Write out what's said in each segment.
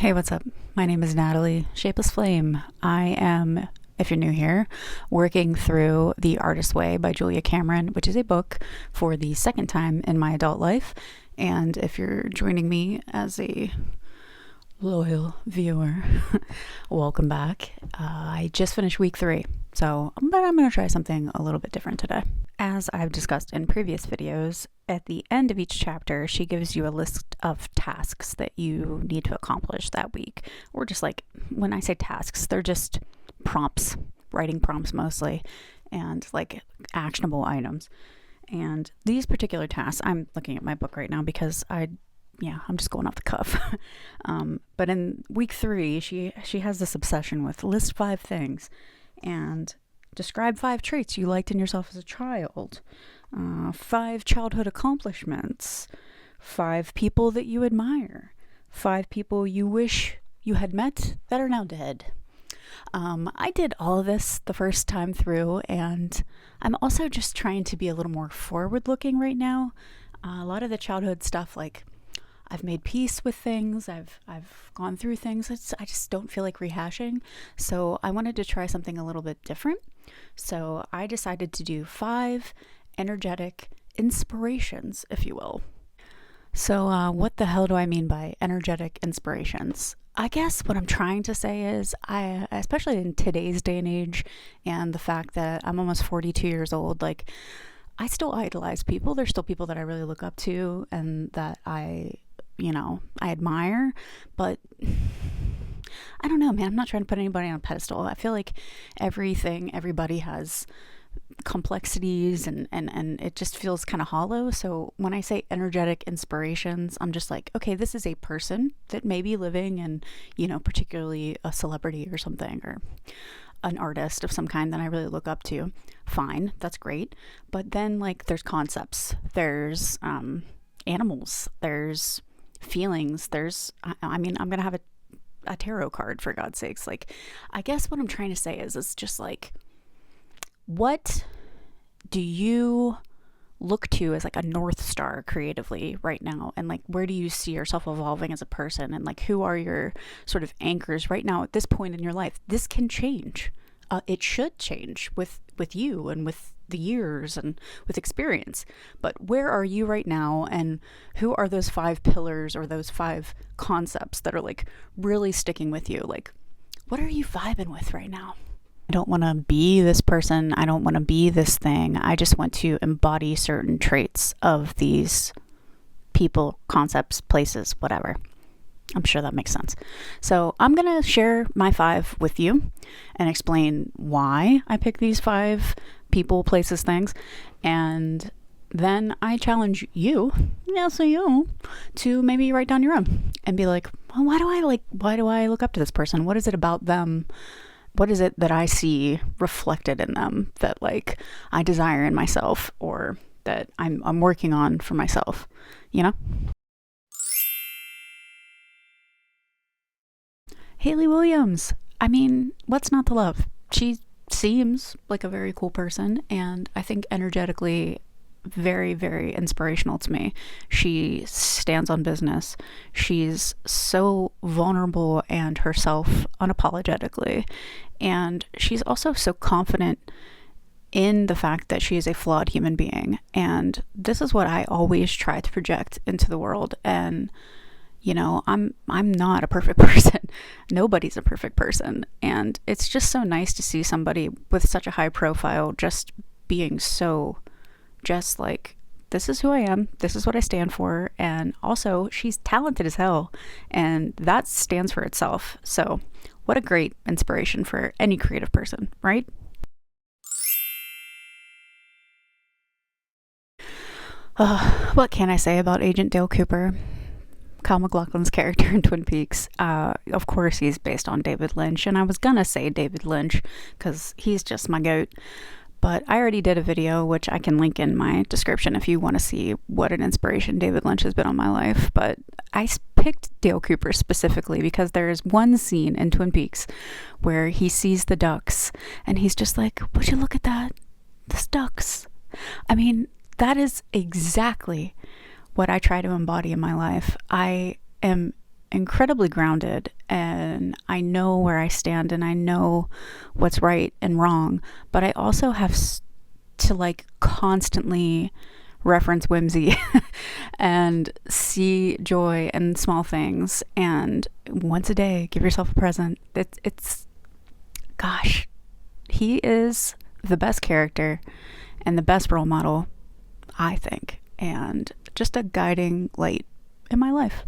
Hey, what's up? My name is Natalie, Shapelessflame. I am, if you're new here, working through The Artist's Way by Julia Cameron, which is a book for the second time in my adult life. And if you're joining me as a loyal viewer, welcome back. I just finished week 3, but I'm going to try something a little bit different today. As I've discussed in previous videos, at the end of each chapter, she gives you a list of tasks that you need to accomplish that week. Or just like, when I say tasks, they're just prompts, writing prompts mostly, and like actionable items. And these particular tasks, I'm looking at my book right now because I'm just going off the cuff. But in week 3, she has this obsession with list 5 things and describe 5 traits you liked in yourself as a child, 5 childhood accomplishments, 5 people that you admire, 5 people you wish you had met that are now dead. I did all of this the first time through, and I'm also just trying to be a little more forward-looking right now. A lot of the childhood stuff, like I've made peace with things, I've gone through things, I just don't feel like rehashing. So I wanted to try something a little bit different. So I decided to do 5 energetic inspirations, if you will. So what the hell do I mean by energetic inspirations? I guess what I'm trying to say is, especially in today's day and age, and the fact that I'm almost 42 years old, like, I still idolize people. There's still people that I really look up to and that I admire, but I don't know, man. I'm not trying to put anybody on a pedestal. I feel like everybody has complexities and it just feels kind of hollow. So when I say energetic inspirations, I'm just like, okay, this is a person that may be living and, particularly a celebrity or something, or an artist of some kind that I really look up to. Fine, that's great. But then, like, there's concepts, there's animals, there's feelings, I'm gonna have a tarot card, for God's sakes. Like, I guess what I'm trying to say is, it's just like, what do you look to as like a North Star creatively right now? And like, where do you see yourself evolving as a person? And like, who are your sort of anchors right now at this point in your life? This can change. It should change with you and with the years and with experience. But where are you right now? And who are those 5 pillars or those 5 concepts that are like really sticking with you? Like, what are you vibing with right now? I don't want to be this person. I don't want to be this thing. I just want to embody certain traits of these people, concepts, places, whatever. I'm sure that makes sense. So I'm going to share my 5 with you and explain why I pick these 5 people, places, things. And then I challenge you, to maybe write down your own and be like, well, why do I look up to this person? What is it about them? What is it that I see reflected in them that like I desire in myself, or that I'm working on for myself, Hayley Williams. I mean, what's not to love? She seems like a very cool person, and I think energetically very, very inspirational to me. She stands on business. She's so vulnerable and herself unapologetically. And she's also so confident in the fact that she is a flawed human being. And this is what I always try to project into the world. And I'm not a perfect person. Nobody's a perfect person. And it's just so nice to see somebody with such a high profile just being so just like, this is who I am, this is what I stand for. And also, she's talented as hell, and that stands for itself. So what a great inspiration for any creative person, right? What can I say about Agent Dale Cooper, Kyle MacLachlan's character in Twin Peaks? Of course he's based on David Lynch, and I was gonna say David Lynch because he's just my goat. But I already did a video, which I can link in my description if you want to see what an inspiration David Lynch has been on my life. But I picked Dale Cooper specifically because there is one scene in Twin Peaks where he sees the ducks and he's just like, would you look at that? The ducks. I mean, that is exactly what I try to embody in my life. I am incredibly grounded, and I know where I stand and I know what's right and wrong, but I also have to like constantly reference whimsy and see joy in small things, and once a day give yourself a present. It's gosh, he is the best character and the best role model, I think, and just a guiding light in my life.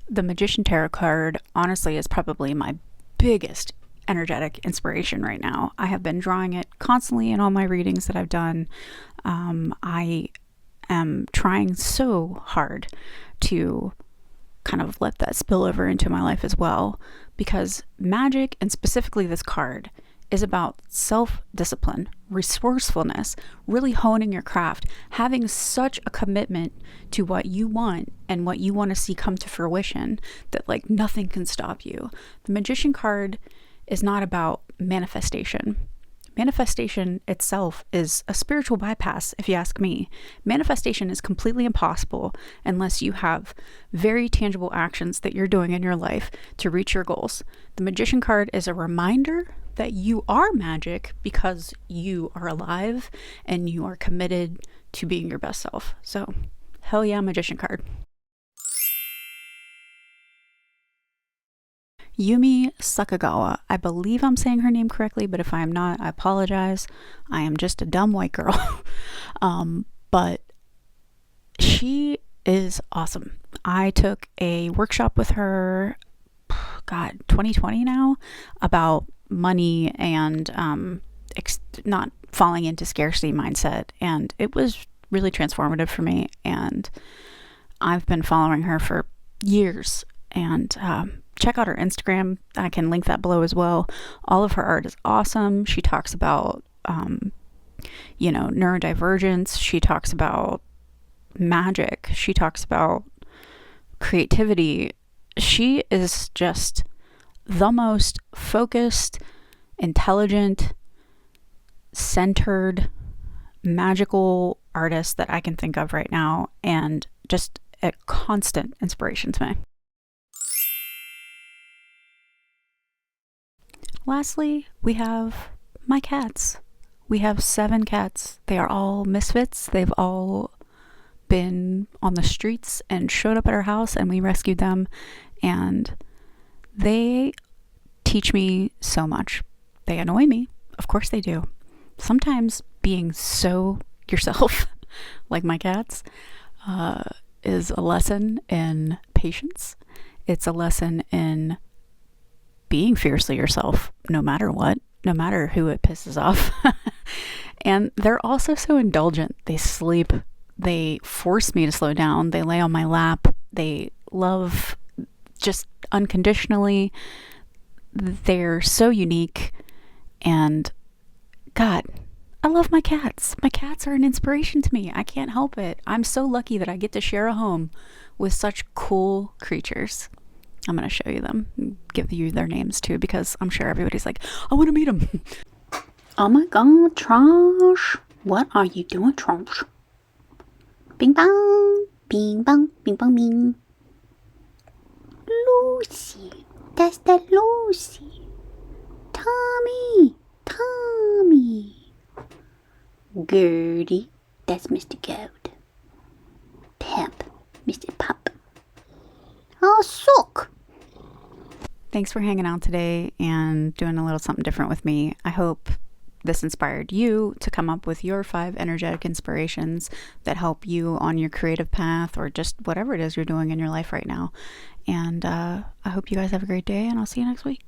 The Magician Tarot card, honestly, is probably my biggest energetic inspiration right now. I have been drawing it constantly in all my readings that I've done. I am trying so hard to kind of let that spill over into my life as well, because magic, and specifically this card, is about self-discipline, resourcefulness, really honing your craft, having such a commitment to what you want and what you want to see come to fruition that like nothing can stop you. The Magician card is not about manifestation. Manifestation itself is a spiritual bypass, if you ask me. Manifestation is completely impossible unless you have very tangible actions that you're doing in your life to reach your goals. The Magician card is a reminder that you are magic because you are alive and you are committed to being your best self. So, hell yeah, Magician card. Yumi Sakagawa. I believe I'm saying her name correctly, but if I am not, I apologize. I am just a dumb white girl. But she is awesome. I took a workshop with her, 2020 now, about money and not falling into scarcity mindset. And it was really transformative for me. And I've been following her for years. And check out her Instagram. I can link that below as well. All of her art is awesome. She talks about, neurodivergence. She talks about magic. She talks about creativity. She is just the most focused, intelligent, centered, magical artist that I can think of right now, and just a constant inspiration to me. Lastly, we have my cats. We have 7 cats. They are all misfits. They've all been on the streets and showed up at our house, and we rescued them. And they teach me so much. They annoy me. Of course they do. Sometimes being so yourself, like my cats, is a lesson in patience. It's a lesson in being fiercely yourself, no matter what, no matter who it pisses off. And they're also so indulgent. They sleep. They force me to slow down. They lay on my lap. They love just unconditionally. They're so unique. And God, I love my cats. My cats are an inspiration to me. I can't help it. I'm so lucky that I get to share a home with such cool creatures. I'm going to show you them, give you their names too, because I'm sure everybody's like, I want to meet them. Oh my God, Trash. What are you doing, Trash? Bing bong, bing bong, bing bong, bing. Lucy, that's the Lucy. Tommy, Tommy. Gertie, that's Mr. Goat. Pep, Mr. Pup. Oh, sook. Thanks for hanging out today and doing a little something different with me. I hope this inspired you to come up with your 5 energetic inspirations that help you on your creative path, or just whatever it is you're doing in your life right now. And I hope you guys have a great day, and I'll see you next week.